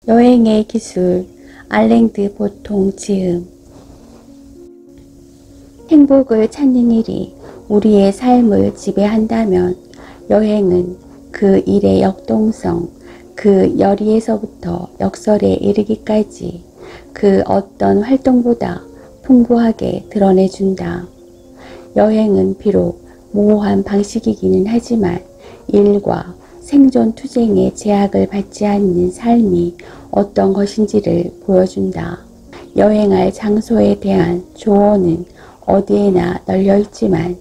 여행의 기술, 알랭드 보통 지음. 행복을 찾는 일이 우리의 삶을 지배한다면 여행은 그 일의 역동성, 그 열의에서부터 역설에 이르기까지 그 어떤 활동보다 풍부하게 드러내준다. 여행은 비록 모호한 방식이기는 하지만 일과 생존 투쟁의 제약을 받지 않는 삶이 어떤 것인지를 보여준다. 여행할 장소에 대한 조언은 어디에나 널려 있지만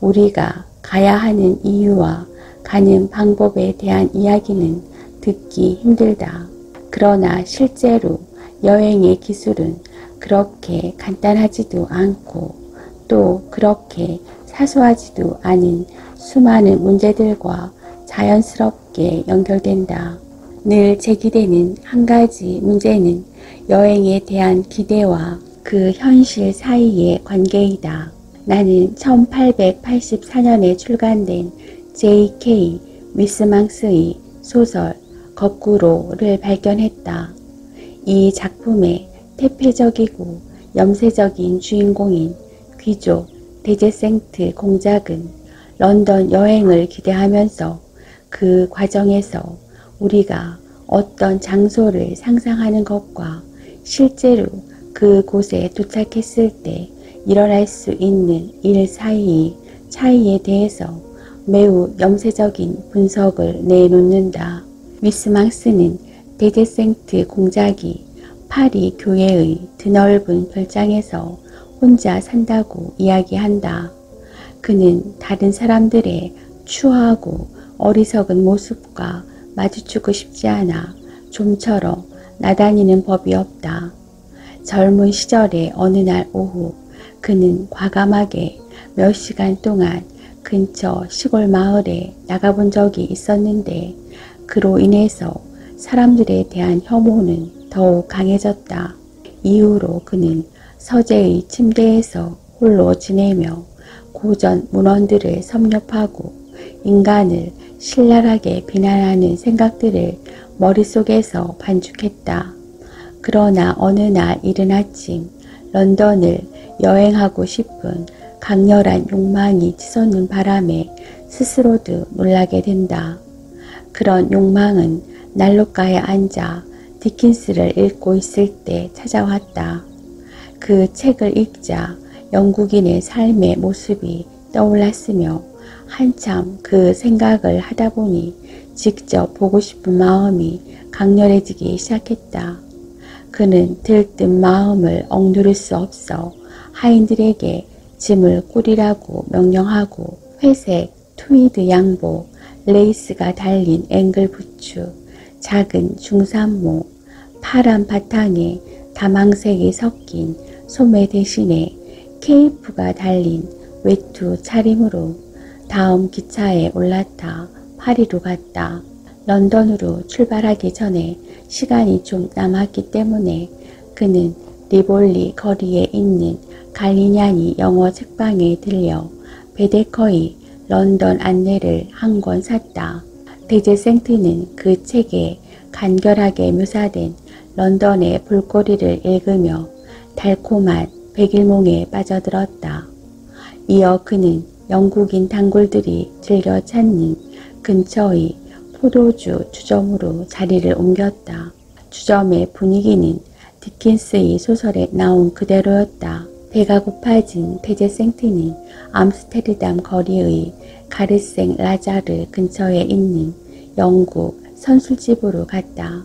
우리가 가야 하는 이유와 가는 방법에 대한 이야기는 듣기 힘들다. 그러나 실제로 여행의 기술은 그렇게 간단하지도 않고 또 그렇게 사소하지도 않은 수많은 문제들과 자연스럽게 연결된다. 늘 제기되는 한 가지 문제는 여행에 대한 기대와 그 현실 사이의 관계이다. 나는 1884년에 출간된 J.K. 위스망스의 소설 거꾸로를 발견했다. 이 작품의 태폐적이고 염세적인 주인공인 귀족 데제생트 공작은 런던 여행을 기대하면서 그 과정에서 우리가 어떤 장소를 상상하는 것과 실제로 그곳에 도착했을 때 일어날 수 있는 일 사이의 차이에 대해서 매우 염세적인 분석을 내놓는다. 위스망스는 데제생트 공작이 파리 교회의 드넓은 별장에서 혼자 산다고 이야기한다. 그는 다른 사람들의 추하고 어리석은 모습과 마주치고 싶지 않아 좀처럼 나다니는 법이 없다. 젊은 시절의 어느 날 오후 그는 과감하게 몇 시간 동안 근처 시골 마을에 나가본 적이 있었는데 그로 인해서 사람들에 대한 혐오는 더욱 강해졌다. 이후로 그는 서재의 침대에서 홀로 지내며 고전 문헌들을 섭렵하고 인간을 신랄하게 비난하는 생각들을 머릿속에서 반죽했다. 그러나 어느 날 이른 아침 런던을 여행하고 싶은 강렬한 욕망이 치솟는 바람에 스스로도 놀라게 된다. 그런 욕망은 난로가에 앉아 디킨스를 읽고 있을 때 찾아왔다. 그 책을 읽자 영국인의 삶의 모습이 떠올랐으며 한참 그 생각을 하다 보니 직접 보고 싶은 마음이 강렬해지기 시작했다. 그는 들뜬 마음을 억누를 수 없어 하인들에게 짐을 꾸리라고 명령하고 회색 트위드 양복, 레이스가 달린 앵글 부츠, 작은 중산모, 파란 바탕에 다망색이 섞인 소매 대신에 케이프가 달린 외투 차림으로 다음 기차에 올라타 파리로 갔다. 런던으로 출발하기 전에 시간이 좀 남았기 때문에 그는 리볼리 거리에 있는 갈리냐니 영어 책방에 들려 베데커의 런던 안내를 한 권 샀다. 데제생트는 그 책에 간결하게 묘사된 런던의 볼거리를 읽으며 달콤한 백일몽에 빠져들었다. 이어 그는 영국인 단골들이 즐겨 찾는 근처의 포도주 주점으로 자리를 옮겼다. 주점의 분위기는 디킨스의 소설에 나온 그대로였다. 배가 고파진 데제생트는 암스테르담 거리의 가르생 라자르 근처에 있는 영국 선술집으로 갔다.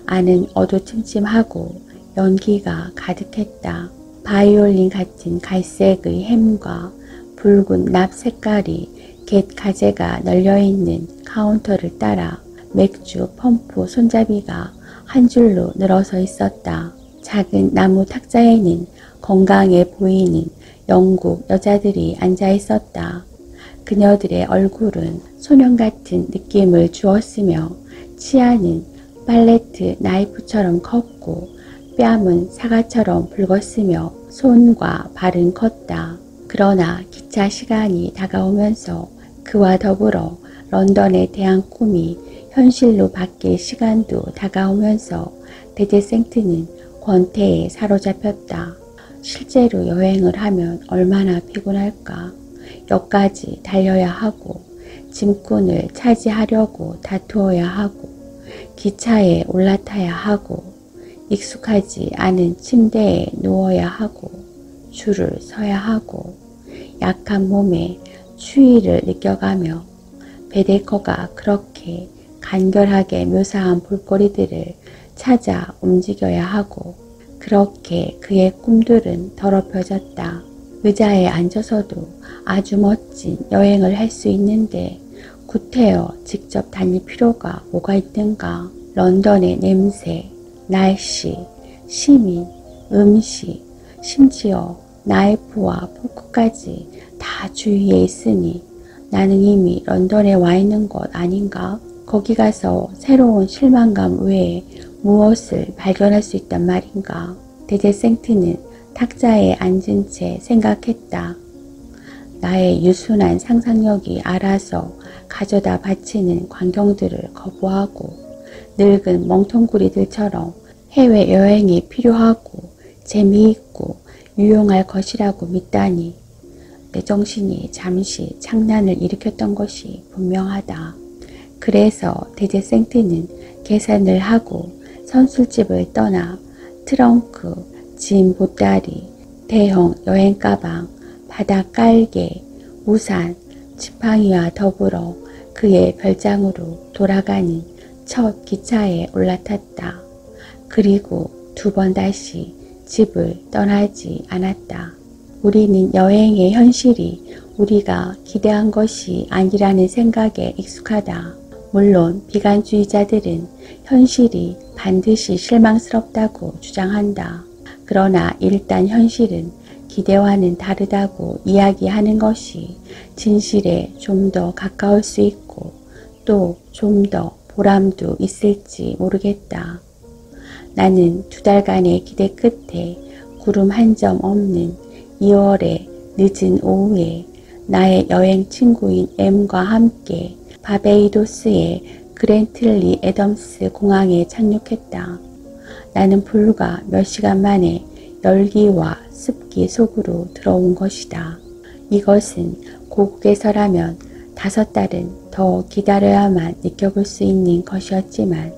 안은 어두침침하고 연기가 가득했다. 바이올린 같은 갈색의 햄과 붉은 납 색깔이 갯 가재가 널려있는 카운터를 따라 맥주 펌프 손잡이가 한 줄로 늘어서 있었다. 작은 나무 탁자에는 건강해 보이는 영국 여자들이 앉아 있었다. 그녀들의 얼굴은 소년 같은 느낌을 주었으며 치아는 팔레트 나이프처럼 컸고 뺨은 사과처럼 붉었으며 손과 발은 컸다. 그러나 기차 시간이 다가오면서 그와 더불어 런던에 대한 꿈이 현실로 바뀔 시간도 다가오면서 데제생트는 권태에 사로잡혔다. 실제로 여행을 하면 얼마나 피곤할까. 역까지 달려야 하고 짐꾼을 차지하려고 다투어야 하고 기차에 올라타야 하고 익숙하지 않은 침대에 누워야 하고 줄을 서야 하고 약한 몸에 추위를 느껴가며 베데커가 그렇게 간결하게 묘사한 볼거리들을 찾아 움직여야 하고 그렇게 그의 꿈들은 더럽혀졌다. 의자에 앉아서도 아주 멋진 여행을 할 수 있는데 구태여 직접 다닐 필요가 뭐가 있는가. 런던의 냄새, 날씨, 시민, 음식, 심지어 나이프와 포크까지 다 주위에 있으니 나는 이미 런던에 와 있는 것 아닌가? 거기 가서 새로운 실망감 외에 무엇을 발견할 수 있단 말인가? 데제생트는 탁자에 앉은 채 생각했다. 나의 유순한 상상력이 알아서 가져다 바치는 광경들을 거부하고 늙은 멍텅구리들처럼 해외여행이 필요하고 재미있고 유용할 것이라고 믿다니 내 정신이 잠시 창난을 일으켰던 것이 분명하다. 그래서 데제생트는 계산을 하고 선술집을 떠나 트렁크, 짐 보따리, 대형 여행가방, 바닥 깔개, 우산, 지팡이와 더불어 그의 별장으로 돌아가는 첫 기차에 올라탔다. 그리고 두 번 다시 집을 떠나지 않았다. 우리는 여행의 현실이 우리가 기대한 것이 아니라는 생각에 익숙하다. 물론 비관주의자들은 현실이 반드시 실망스럽다고 주장한다. 그러나 일단 현실은 기대와는 다르다고 이야기하는 것이 진실에 좀 더 가까울 수 있고 또 좀 더 보람도 있을지 모르겠다. 나는 2달간의 기대 끝에 구름 한 점 없는 2월의 늦은 오후에 나의 여행 친구인 M과 함께 바베이도스의 그랜틀리 애덤스 공항에 착륙했다. 나는 불과 몇 시간 만에 열기와 습기 속으로 들어온 것이다. 이것은 고국에서라면 5달은 더 기다려야만 느껴볼 수 있는 것이었지만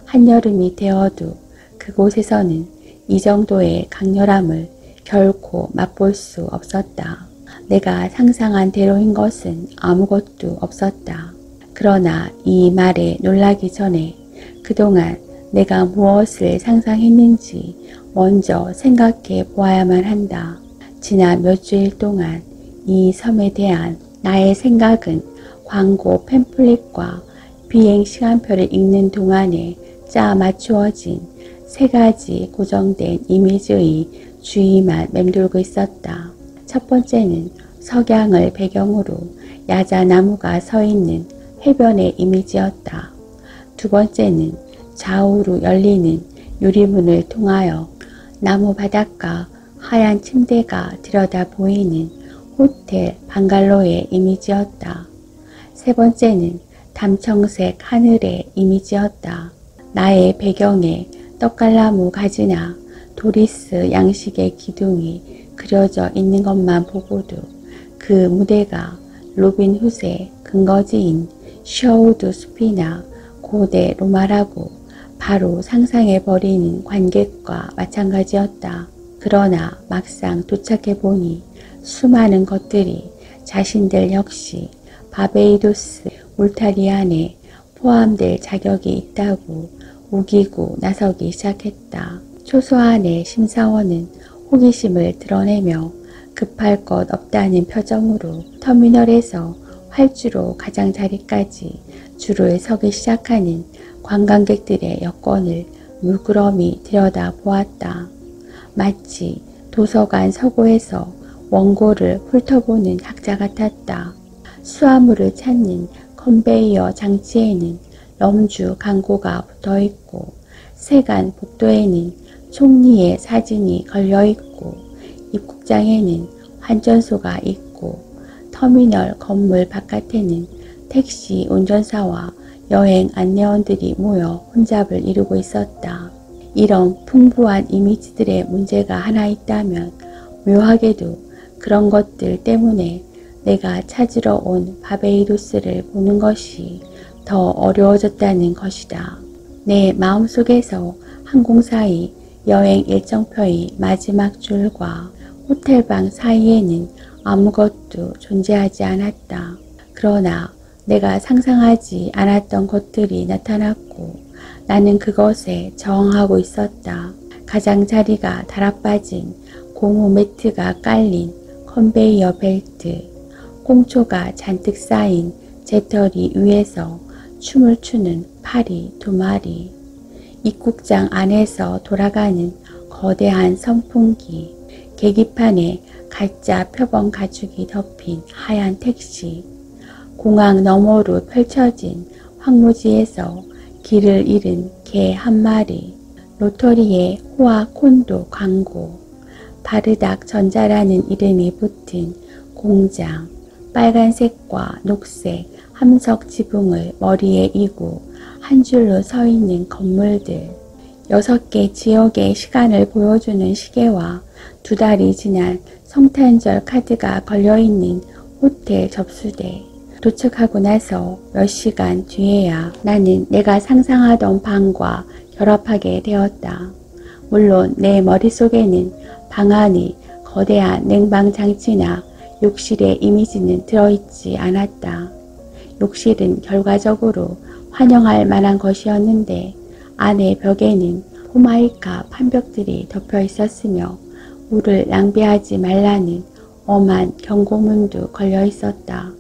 한여름이 되어도 그곳에서는 이 정도의 강렬함을 결코 맛볼 수 없었다. 내가 상상한 대로인 것은 아무것도 없었다. 그러나 이 말에 놀라기 전에 그동안 내가 무엇을 상상했는지 먼저 생각해 보아야만 한다. 지난 몇 주일 동안 이 섬에 대한 나의 생각은 광고 팸플릿과 비행 시간표를 읽는 동안에 짜 맞추어진 3가지 고정된 이미지의 주위만 맴돌고 있었다. 첫 번째는 석양을 배경으로 야자나무가 서 있는 해변의 이미지였다. 두 번째는 좌우로 열리는 유리문을 통하여 나무 바닥과 하얀 침대가 들여다 보이는 호텔 방갈로의 이미지였다. 세 번째는 담청색 하늘의 이미지였다. 나의 배경에 떡갈나무 가지나 도리스 양식의 기둥이 그려져 있는 것만 보고도 그 무대가 로빈 훗의 근거지인 셔우드 숲이나 고대 로마라고 바로 상상해버리는 관객과 마찬가지였다. 그러나 막상 도착해보니 수많은 것들이 자신들 역시 바베이도스 울타리 안에 포함될 자격이 있다고 우기고 나서기 시작했다. 초소한의 심사원은 호기심을 드러내며 급할 것 없다는 표정으로 터미널에서 활주로 가장자리까지 줄을 서기 시작하는 관광객들의 여권을 물끄러미 들여다보았다. 마치 도서관 서고에서 원고를 훑어보는 학자 같았다. 수화물을 찾는 컨베이어 장치에는 럼주 광고가 붙어있고 세관 복도에는 총리의 사진이 걸려있고 입국장에는 환전소가 있고 터미널 건물 바깥에는 택시 운전사와 여행 안내원들이 모여 혼잡을 이루고 있었다. 이런 풍부한 이미지들의 문제가 하나 있다면 묘하게도 그런 것들 때문에 내가 찾으러 온 바베이루스를 보는 것이 더 어려워졌다는 것이다. 내 마음속에서 항공사의 여행 일정표의 마지막 줄과 호텔방 사이에는 아무것도 존재하지 않았다. 그러나 내가 상상하지 않았던 것들이 나타났고 나는 그것에 저항하고 있었다. 가장자리가 달아빠진 고무 매트가 깔린 컨베이어 벨트, 꽁초가 잔뜩 쌓인 재떨이 위에서 춤을 추는 파리 2마리, 입국장 안에서 돌아가는 거대한 선풍기, 계기판에 가짜 표범 가죽이 덮인 하얀 택시, 공항 너머로 펼쳐진 황무지에서 길을 잃은 개 1마리, 로터리의 호화 콘도 광고, 바르닥 전자라는 이름이 붙은 공장, 빨간색과 녹색 함석 지붕을 머리에 이고 한 줄로 서 있는 건물들, 6개 지역의 시간을 보여주는 시계와 2달이 지난 성탄절 카드가 걸려있는 호텔 접수대. 도착하고 나서 몇 시간 뒤에야 나는 내가 상상하던 방과 결합하게 되었다. 물론 내 머릿속에는 방 안의 거대한 냉방장치나 욕실의 이미지는 들어있지 않았다. 욕실은 결과적으로 환영할 만한 것이었는데 안의 벽에는 포마이카 판벽들이 덮여 있었으며 물을 낭비하지 말라는 엄한 경고문도 걸려 있었다.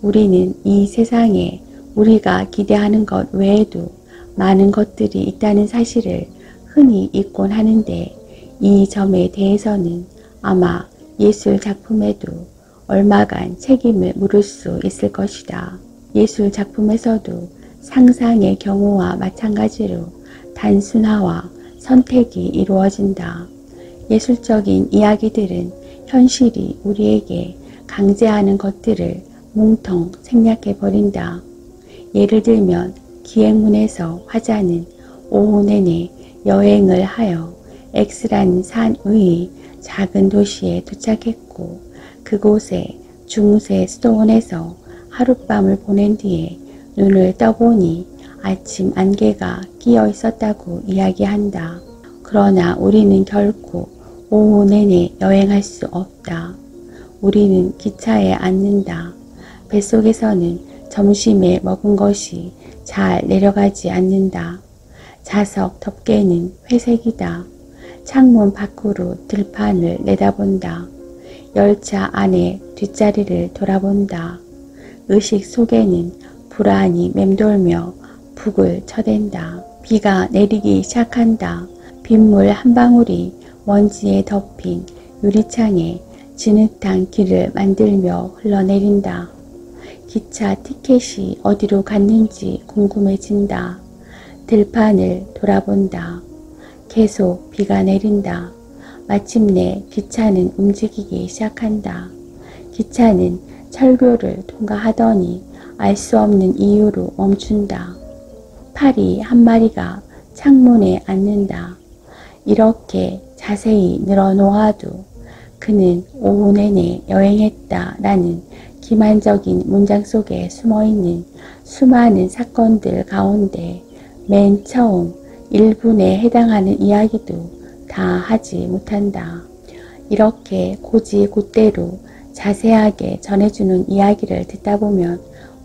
우리는 이 세상에 우리가 기대하는 것 외에도 많은 것들이 있다는 사실을 흔히 잊곤 하는데 이 점에 대해서는 아마 예술 작품에도 얼마간 책임을 물을 수 있을 것이다. 예술 작품에서도 상상의 경우와 마찬가지로 단순화와 선택이 이루어진다. 예술적인 이야기들은 현실이 우리에게 강제하는 것들을 뭉텅 생략해버린다. 예를 들면 기행문에서 화자는 오후 내내 여행을 하여 X라는 산 위의 작은 도시에 도착했고 그곳에 중세 수도원에서 하룻밤을 보낸 뒤에 눈을 떠보니 아침 안개가 끼어 있었다고 이야기한다. 그러나 우리는 결코 오후 내내 여행할 수 없다. 우리는 기차에 앉는다. 뱃속에서는 점심에 먹은 것이 잘 내려가지 않는다. 좌석 덮개는 회색이다. 창문 밖으로 들판을 내다본다. 열차 안에 뒷자리를 돌아본다. 의식 속에는 불안이 맴돌며 북을 쳐댄다. 비가 내리기 시작한다. 빗물 한 방울이 먼지에 덮인 유리창에 진흙탕 길을 만들며 흘러내린다. 기차 티켓이 어디로 갔는지 궁금해진다. 들판을 돌아본다. 계속 비가 내린다. 마침내 기차는 움직이기 시작한다. 기차는 철교를 통과하더니 알 수 없는 이유로 멈춘다. 파리 1마리가 창문에 앉는다. 이렇게 자세히 늘어놓아도 그는 오후 내내 여행했다라는 기만적인 문장 속에 숨어있는 수많은 사건들 가운데 맨 처음 1분에 해당하는 이야기도 다 하지 못한다. 이렇게 곧이곧대로 자세하게 전해주는 이야기를 듣다 보면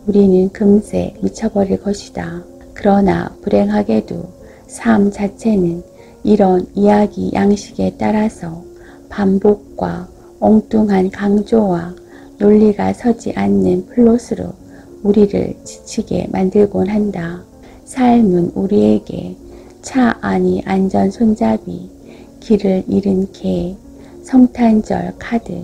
우리는 금세 미쳐버릴 것이다. 그러나 불행하게도 삶 자체는 이런 이야기 양식에 따라서 반복과 엉뚱한 강조와 논리가 서지 않는 플롯으로 우리를 지치게 만들곤 한다. 삶은 우리에게 차 안이 안전 손잡이, 길을 잃은 개, 성탄절 카드,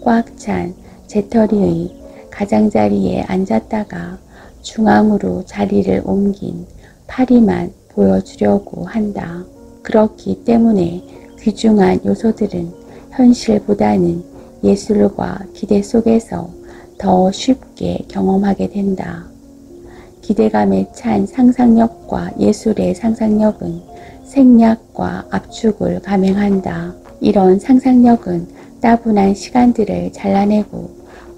꽉 찬 재터리의 가장자리에 앉았다가 중앙으로 자리를 옮긴 파리만 보여주려고 한다. 그렇기 때문에 귀중한 요소들은 현실보다는 예술과 기대 속에서 더 쉽게 경험하게 된다. 기대감에 찬 상상력과 예술의 상상력은 생략과 압축을 감행한다. 이런 상상력은 따분한 시간들을 잘라내고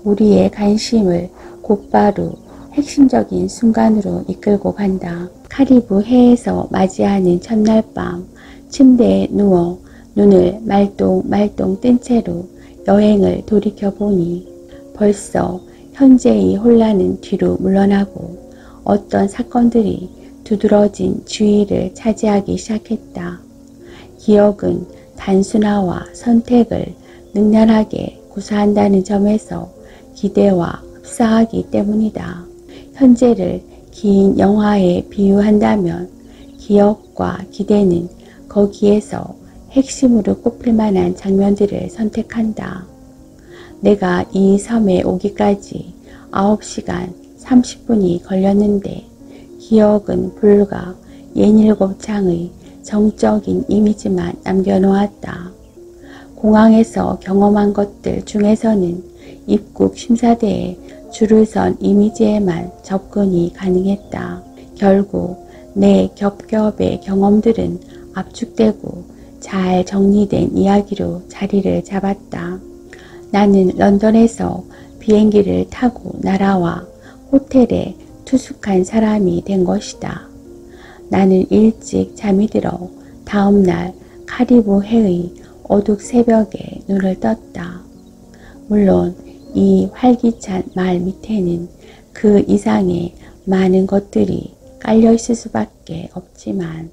우리의 관심을 곧바로 핵심적인 순간으로 이끌고 간다. 카리브 해에서 맞이하는 첫날 밤 침대에 누워 눈을 말똥말똥 뜬 채로 여행을 돌이켜보니 벌써 현재의 혼란은 뒤로 물러나고 어떤 사건들이 두드러진 주의를 차지하기 시작했다. 기억은 단순화와 선택을 능란하게 구사한다는 점에서 기대와 흡사하기 때문이다. 현재를 긴 영화에 비유한다면 기억과 기대는 거기에서 핵심으로 꼽힐 만한 장면들을 선택한다. 내가 이 섬에 오기까지 9시간 30분이 걸렸는데 기억은 불과 67장의 정적인 이미지만 남겨놓았다. 공항에서 경험한 것들 중에서는 입국 심사대에 줄을 선 이미지에만 접근이 가능했다. 결국 내 겹겹의 경험들은 압축되고 잘 정리된 이야기로 자리를 잡았다. 나는 런던에서 비행기를 타고 날아와 호텔에 투숙한 사람이 된 것이다. 나는 일찍 잠이 들어 다음날 카리브 해의 어둑 새벽에 눈을 떴다. 물론 이 활기찬 말 밑에는 그 이상의 많은 것들이 깔려 있을 수밖에 없지만